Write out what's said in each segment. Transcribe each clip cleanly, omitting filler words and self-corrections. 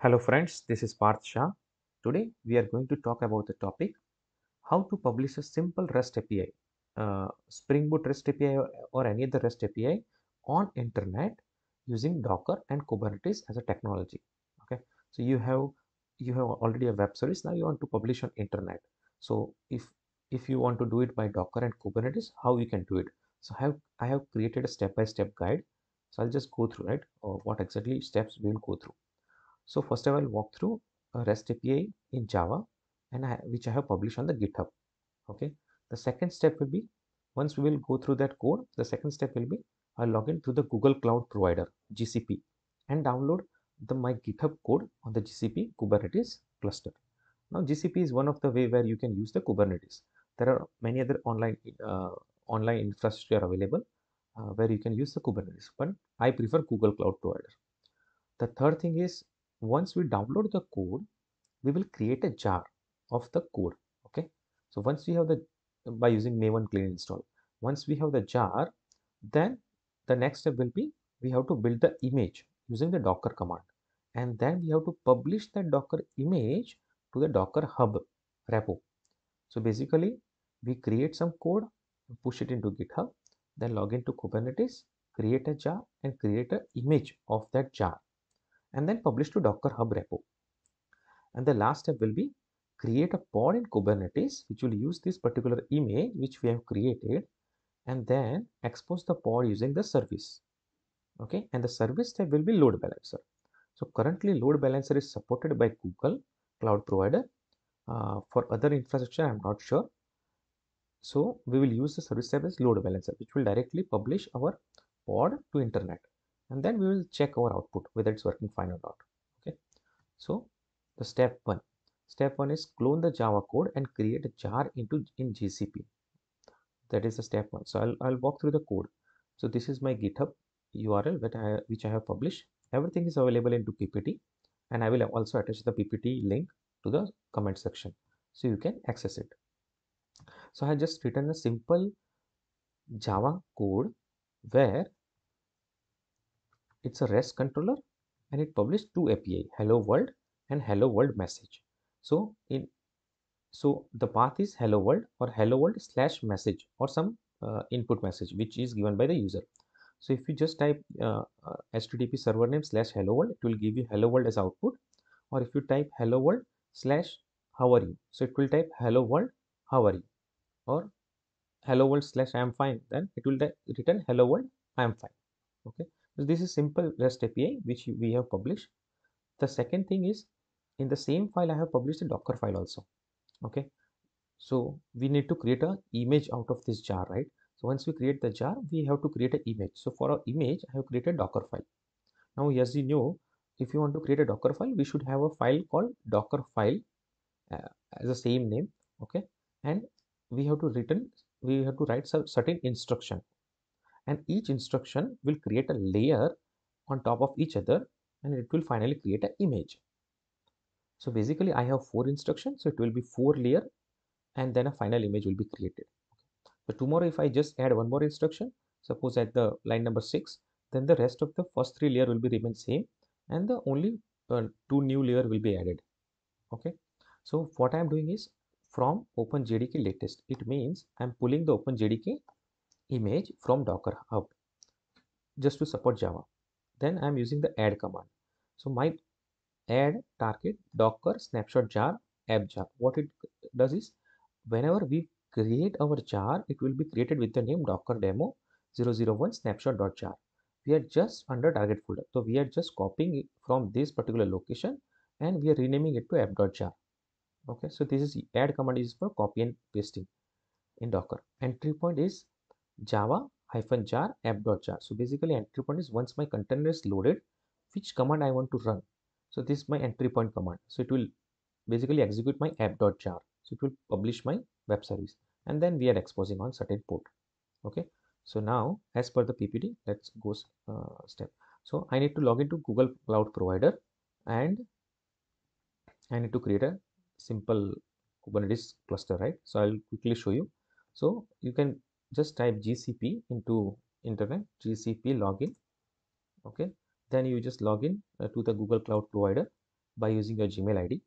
Hello friends, this is Parth Shah. Today we are going to talk about the topic how to publish a simple REST API, Spring Boot REST API or any other REST API on internet using Docker and Kubernetes as a technology. Okay, so you have already a web service, now you want to publish on internet. So if you want to do it by Docker and Kubernetes, how you can do it? So I have created a step-by-step guide. So I'll just go through it or what exactly steps we will go through. So first I will walk through a REST API in Java and which I have published on the GitHub. Okay. The second step will be, once we will go through that code, the second step will be I'll log in to the Google Cloud Provider, GCP, and download my GitHub code on the GCP Kubernetes cluster. Now GCP is one of the way where you can use the Kubernetes. There are many other online infrastructure available where you can use the Kubernetes, but I prefer Google Cloud Provider. The third thing is, once we download the code, we will create a jar of the code. Okay. So once we have by using Maven clean install, once we have the jar, then the next step will be we have to build the image using the Docker command. And then we have to publish the Docker image to the Docker Hub repo. So basically, we create some code, push it into GitHub, then log into Kubernetes, create a jar, and create an image of that jar, and then publish to Docker Hub repo. And the last step will be create a pod in Kubernetes, which will use this particular image which we have created, and then expose the pod using the service. Okay, and the service step will be load balancer. So currently load balancer is supported by Google Cloud Provider. For other infrastructure, I'm not sure. So we will use the service step as load balancer, which will directly publish our pod to internet, and then we will check our output whether it's working fine or not. Okay. So the step one is clone the Java code and create a jar in GCP. That is the step one. So I'll walk through the code. So this is my GitHub URL which I have published. Everything is available into PPT, and I will also attach the PPT link to the comment section so you can access it. So I have just written a simple Java code where it's a REST controller and it published two API, hello world and hello world message. So the path is hello world or hello world slash message or some input message which is given by the user. So if you just type HTTP server name slash hello world, it will give you hello world as output. Or if you type hello world slash how are you, so it will type hello world how are you, or hello world slash I am fine, then it will return hello world I am fine. Okay, so this is simple REST API which we have published. The second thing is, in the same file I have published a Docker file also. Okay, so we need to create a image out of this jar, right? So once we create the jar, we have to create an image. So for our image, I have created Docker file. Now, as you know, if you want to create a Docker file, we should have a file called Docker file as the same name. Okay, and we have to write some certain instruction, and each instruction will create a layer on top of each other, and it will finally create an image. So basically, I have 4 instructions, so it will be 4 layer, and then a final image will be created. So tomorrow, if I just add one more instruction, suppose at the line number 6, then the rest of the first 3 layer will be remain same, and the only 2 new layer will be added. Okay. So what I am doing is, from OpenJDK latest, it means I am pulling the OpenJDK image from Docker Hub just to support Java. Then I am using the add command. So my add target Docker snapshot jar app jar. What it does is, whenever we create our jar, it will be created with the name Docker demo 001 snapshot.jar. We are just under target folder. So we are just copying it from this particular location and we are renaming it to app.jar. Okay, so this is add command is for copy and pasting in Docker. Entry point is java -jar app.jar. So basically entry point is, once my container is loaded, which command I want to run. So this is my entry point command. So it will basically execute my app.jar. So it will publish my web service, and then we are exposing on certain port. Okay. So now, as per the PPT, let's go step. So I need to log into Google Cloud Provider, and I need to create a simple Kubernetes cluster, right? So I'll quickly show you. So you can just type GCP into internet, GCP login. Okay. Then you just log in to the Google Cloud Provider, by using your Gmail ID.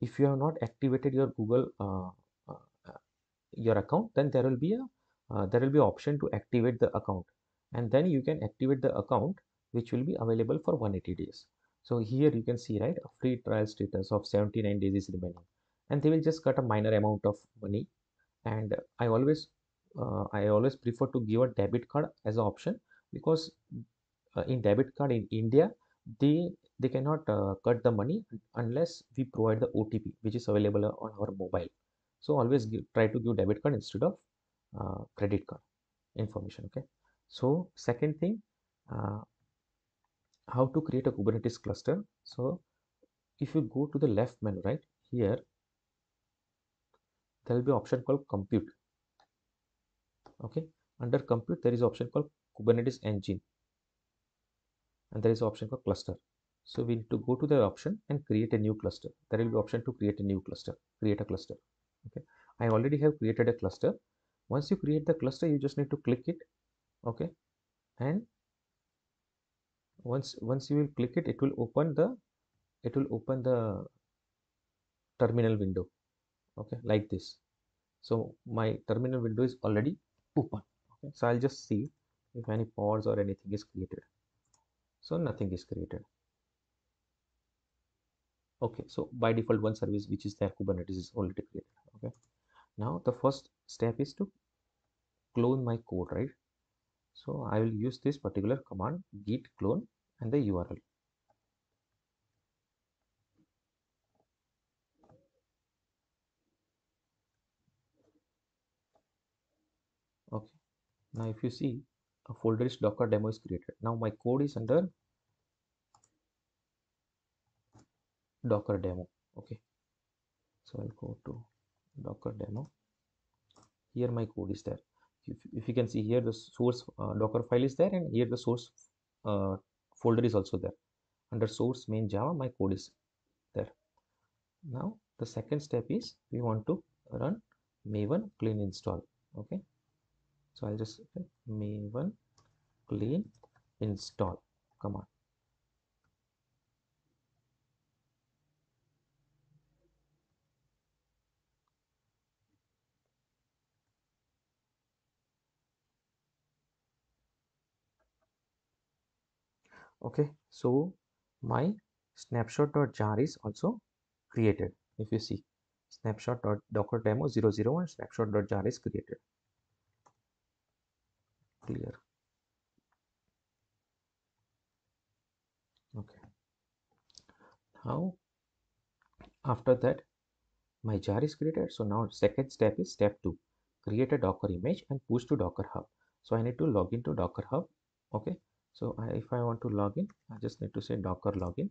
If you have not activated your Google uh, your account, then there will be option to activate the account, and then you can activate the account, which will be available for 180 days. So here you can see, right, a free trial status of 79 days is remaining, and they will just cut a minor amount of money. And I always prefer to give a debit card as an option, because in debit card in India, they cannot cut the money unless we provide the OTP, which is available on our mobile. So always try to give debit card instead of credit card information. Okay. So second thing, uh, how to create a Kubernetes cluster. So if you go to the left menu, right here, there will be option called compute. Okay. Under compute, there is option called Kubernetes engine, and there is option called cluster. So we need to go to the option and create a new cluster. There will be option to create a new cluster, create a cluster. Okay. I already have created a cluster. Once you create the cluster, you just need to click it. Okay. And once you will click it, it will open the terminal window. Okay, like this. So my terminal window is already open. Okay, so I'll just see if any pods or anything is created. So nothing is created. Okay, so by default one service which is there, Kubernetes, is already created. Okay, now the first step is to clone my code, right? So I will use this particular command, git clone, and the URL. Okay, now if you see, a folder is docker demo is created. Now my code is under docker demo. Okay, so I'll go to docker demo. Here my code is there. If you can see here, the source docker file is there, and here the source uh, folder is also there. Under source main Java, my code is there. Now the second step is we want to run maven clean install. Okay, so I'll just say maven clean install command. Okay, so my snapshot.jar is also created. If you see, snapshot.docker demo 001 snapshot.jar is created. Clear. Okay, now after that my jar is created. So now second step is step 2, create a Docker image and push to Docker Hub. So I need to log into Docker Hub. Okay, so if I want to log in, I just need to say Docker login.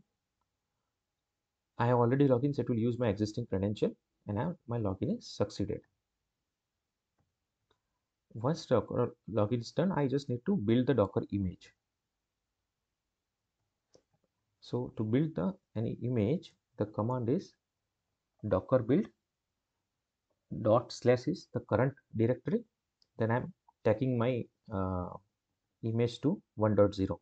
I have already logged in, so it will use my existing credential, and now my login is succeeded. Once Docker login is done, I just need to build the Docker image. So to build any image, the command is docker build dot slash is the current directory. Then I'm taking my image to 1.0.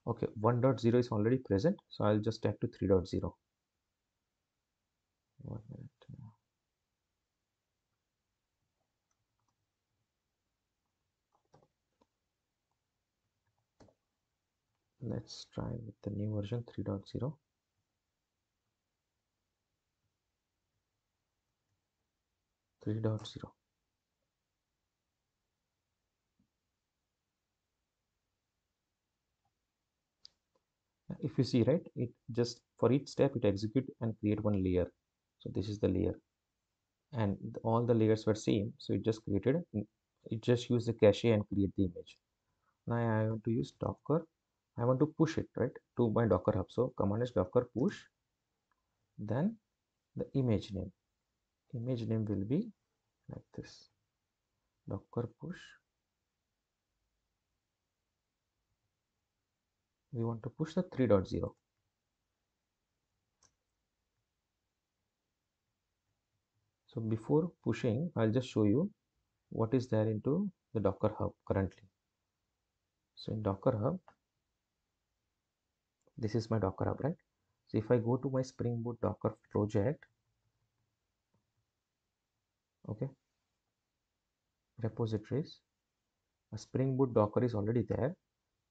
Okay, 1.0 is already present, so I'll just tag to 3.0. 1 minute. Let's try with the new version 3.0. If you see, right, it just for each step it execute and create one layer. So this is the layer, and all the layers were same, so it just created, it just use the cache and create the image. Now I want to use Docker. I want to push it, right, to my Docker Hub. So command is docker push, then the image name. Image name will be like this, docker push. We want to push the 3.0. So before pushing, I'll just show you what is there into the Docker Hub currently. So in Docker Hub, this is my Docker Hub, right? So if I go to my Spring Boot Docker project, okay, repositories, a Spring Boot Docker is already there,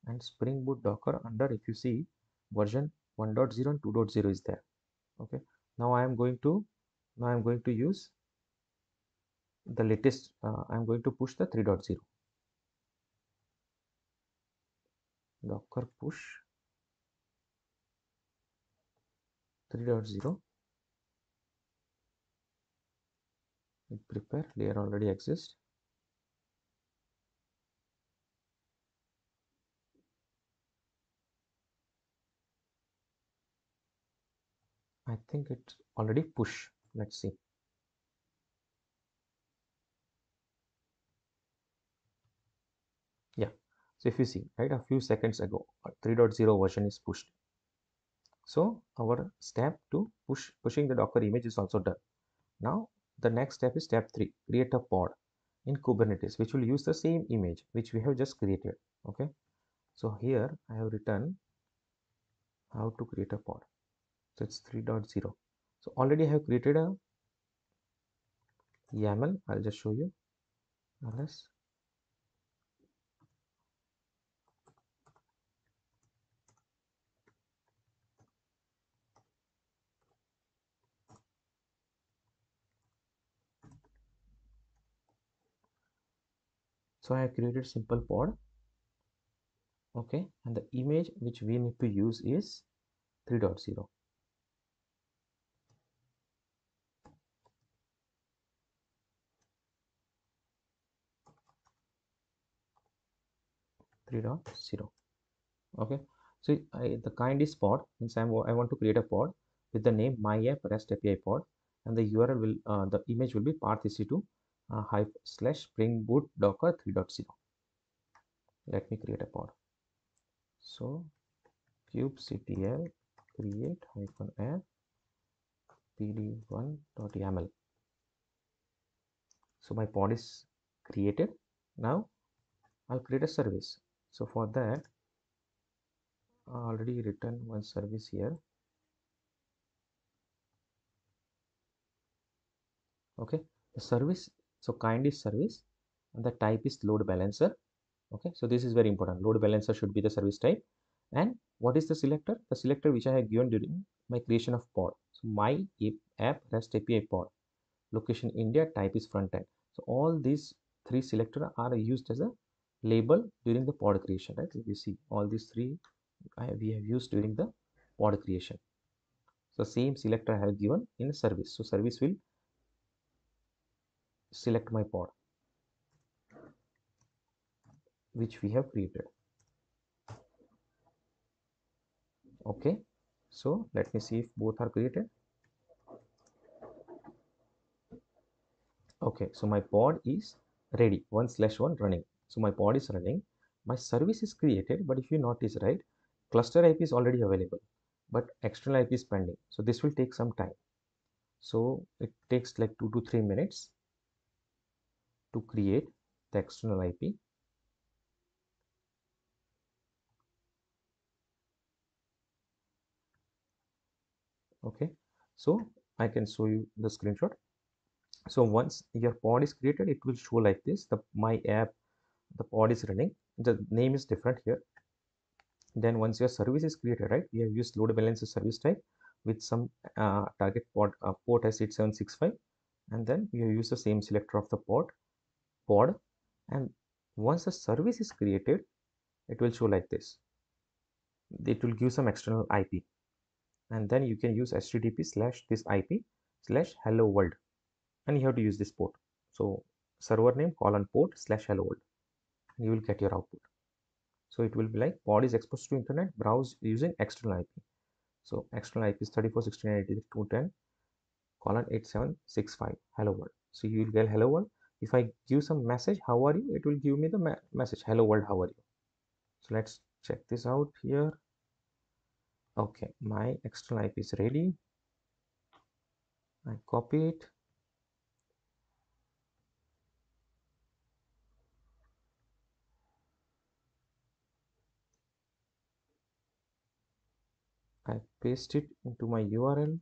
and Spring Boot Docker under, if you see, version 1.0 and 2.0 is there. Okay, now I am going to use the latest. I am going to push the 3.0. Docker push 3.0. Prepare layer already exists. I think it already push. Let's see. Yeah. So if you see, right, a few seconds ago, 3.0 version is pushed. So our step to pushing the Docker image is also done. Now the next step is step 3, create a pod in Kubernetes, which will use the same image which we have just created. Okay. So here I have written how to create a pod. So it's 3.0. So already I have created a YAML. I'll just show you. ls So I have created simple pod. Okay, and the image which we need to use is 3.0. 3.0. Okay, so the kind is pod, means I want to create a pod with the name my app REST API pod, and the URL will the image will be path.ec2 / spring boot docker 3.0. Let me create a pod. So kubectl create -app pd1.yaml. So my pod is created. Now I'll create a service. So for that, I already written one service here. Okay, the service, so kind is service, and the type is load balancer. Okay, so this is very important. Load balancer should be the service type. And what is the selector? The selector which I have given during my creation of pod. So my app REST API pod. Location India, type is front end. So all these three selectors are used as a label during the pod creation, right? If you see all these three we have used during the pod creation. So same selector I have given in service. So service will select my pod which we have created. Okay, so let me see if both are created. Okay, so my pod is ready, 1/1 running. So my pod is running, my service is created, but if you notice, right, cluster IP is already available, but external IP is pending. So this will take some time. So it takes like 2 to 3 minutes to create the external IP. Okay, so I can show you the screenshot. So once your pod is created, it will show like this. The my app, the pod is running. The name is different here. Then once your service is created, right, we have used load balancer service type with some target port as 8765, and then we have used the same selector of the pod. And once the service is created, it will show like this. It will give some external IP, and then you can use http/this IP /hello world, and you have to use this port. So server name :port/hello world, and you will get your output. So it will be like pod is exposed to internet, browse using external IP. So external IP is 34.16.83.210:8765 hello world. So you will get hello world. If I give some message how are you, it will give me the message hello world how are you. So let's check this out here. Okay, my external IP is ready. I copy it. I paste it into my URL,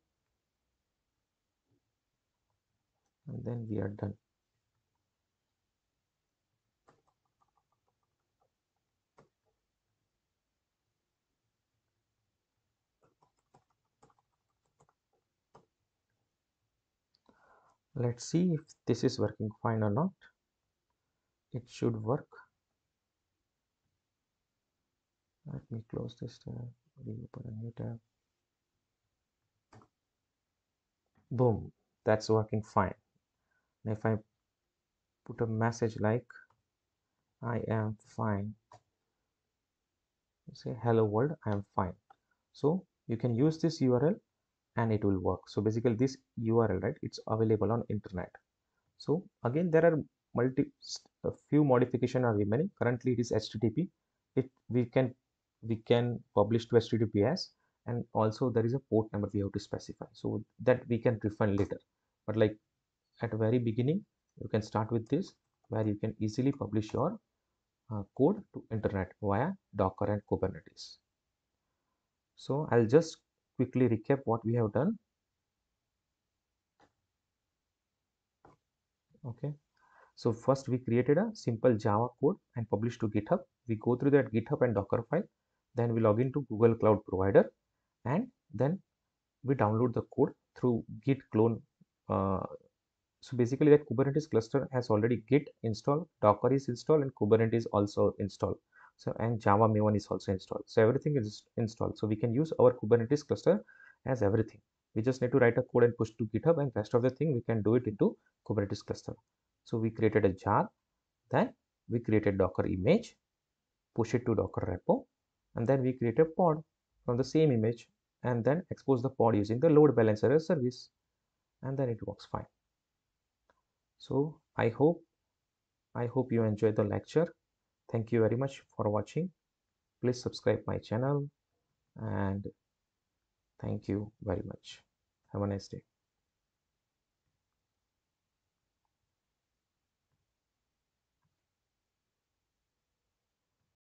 and then we are done. Let's see if this is working fine or not. It should work. Let me close this tab, reopen a new tab. Boom, that's working fine. And if I put a message like I am fine, say hello world, I am fine. So you can use this URL and it will work. So basically this URL, right, it's available on internet. So again, there are a few modification are remaining. Currently it is HTTP. It we can publish to HTTPS, and also there is a port number we have to specify, so that we can refine later. But like at the very beginning, you can start with this, where you can easily publish your code to internet via Docker and Kubernetes. So I'll just quickly recap what we have done. Okay. So first we created a simple Java code and published to GitHub. We go through that GitHub and Docker file. Then we log into Google Cloud Provider, and then we download the code through git clone. So basically that Kubernetes cluster has already Git installed, Docker is installed, and Kubernetes also installed. So and Java Maven is also installed. So everything is installed. So we can use our Kubernetes cluster as everything. We just need to write a code and push to GitHub, and rest of the thing we can do it into Kubernetes cluster. So we created a jar, then we created Docker image, push it to Docker repo, and then we create a pod from the same image, and then expose the pod using the load balancer as service, and then it works fine. So I hope you enjoyed the lecture. Thank you very much for watching. Please subscribe my channel, and thank you very much. Have a nice day.